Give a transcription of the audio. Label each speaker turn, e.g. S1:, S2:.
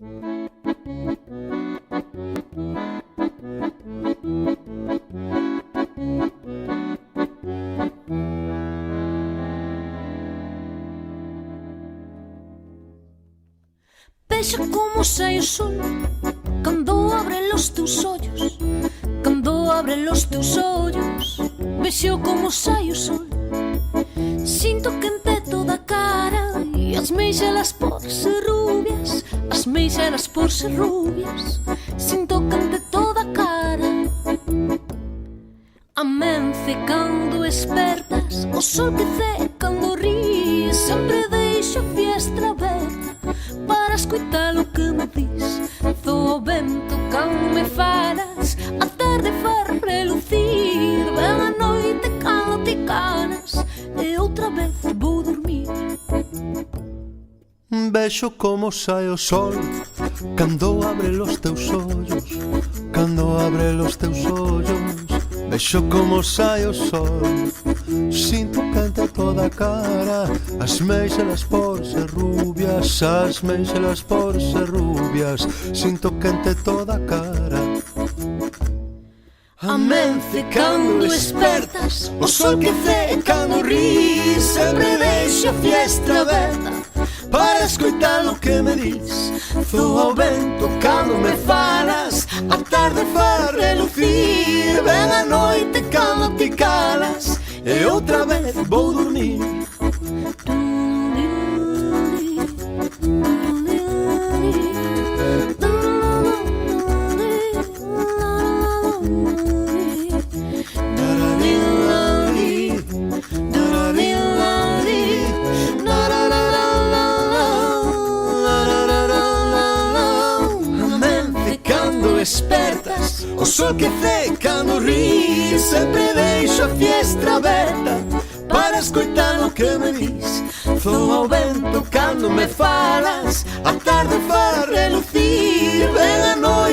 S1: Vexa como sai o sol cando abre los teus ollos, cando abre los teus ollos. Vexo como sai o sol, sinto quente toda a cara e as meixelas por ser rubias, as meixelas por ser rubias. Sinto quente toda a cara. Amence cando espertas, o sol que ce cando ríes. Sempre deixo a fiestra aberta para escoitar o que me dis. Zo o vento cando me falas, a tarde faz relucir. Ven a noite cando te canas e outra vez vou dormir.
S2: Vexo como sai o sol cando abre los teus ollos, cando abre los teus ollos. Vexo como sai o sol, sinto quente toda a cara. As meixelas por ser rubias, as meixelas por ser rubias. Sinto quente toda a cara.
S1: Amence cando espertas, o sol que ce cando ríes. Sempre deixo a fiestra aberta
S2: para escoitar o que me dis. Zoa o vento cando me falas, a tarde faz relucir. Ven a noite cando te calas e outra vez vou dormir. Espertas, o sol que ce cando ríes. Sempre deixo a fiestra aberta para escoitar o que me dis. Zoa o vento cando me falas, a tarde faz relucir. Ven a noite